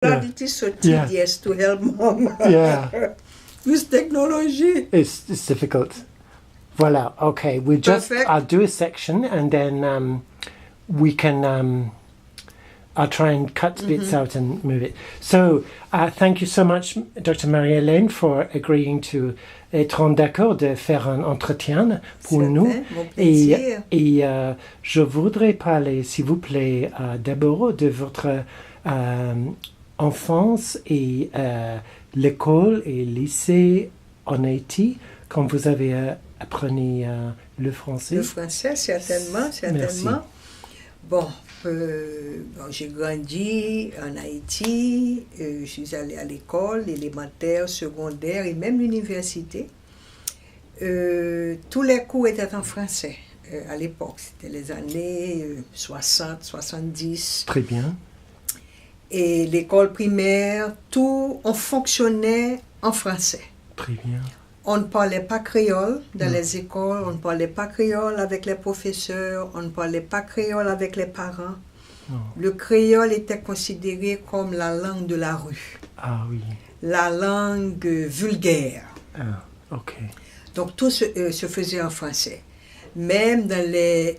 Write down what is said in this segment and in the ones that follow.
But it is so tedious to help mom. Yeah. With technology. It's difficult. Voilà. Okay. I'll do a section and then we can. I'll try and cut bits out and move it. So, thank you so much, Dr. Marie-Hélène, for agreeing to être en d'accord de faire un entretien pour nous. Mon plaisir. Et je voudrais parler, s'il vous plaît, d'abord de votre enfance et l'école et lycée en Haïti, quand vous avez appris le français. Le français, certainement. Merci. Bon, j'ai grandi en Haïti, je suis allée à l'école élémentaire, secondaire et même l'université. Tous les cours étaient en français à l'époque, c'était les années 60, 70. Très bien. Et l'école primaire, on fonctionnait en français. Très bien. On ne parlait pas créole dans les écoles, on ne parlait pas créole avec les professeurs, on ne parlait pas créole avec les parents. Non. Le créole était considéré comme la langue de la rue, Ah oui. la langue vulgaire. Ah, ok. Donc tout se faisait en français. Même dans les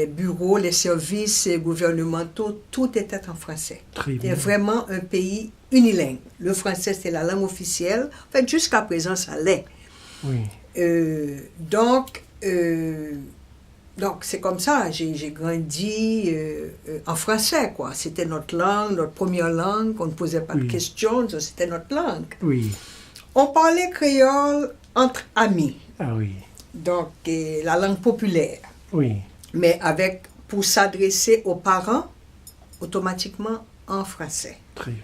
bureaux, les services gouvernementaux, tout était en français. Très C'était bien. vraiment un pays unilingue. Le français, c'est la langue officielle. En fait, jusqu'à présent, ça l'est. Oui. Donc, c'est comme ça. J'ai grandi en français, quoi. C'était notre langue, notre première langue. On ne posait pas de questions, c'était notre langue. Oui. On parlait créole entre amis. Ah oui. Donc, la langue populaire. Oui. Mais pour s'adresser aux parents, automatiquement en français. Très bien.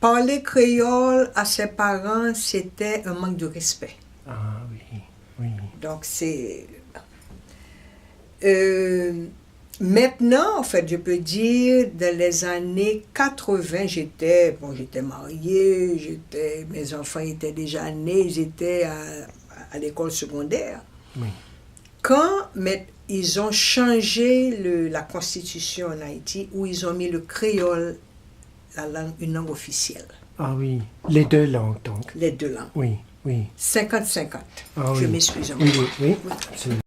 Parler créole à ses parents, c'était un manque de respect. Ah oui. Oui. Donc, c'est... maintenant, en fait, je peux dire, dans les années 80, j'étais mariée, mes enfants étaient déjà nés, ils étaient à l'école secondaire. Oui. Quand ils ont changé la constitution en Haïti, où ils ont mis le créole, une langue officielle. Ah oui. Les deux langues, donc. Les deux langues. Oui. Oui. 50-50. Ah, Je oui. m'excuse encore. Oui, oui, oui. Absolument.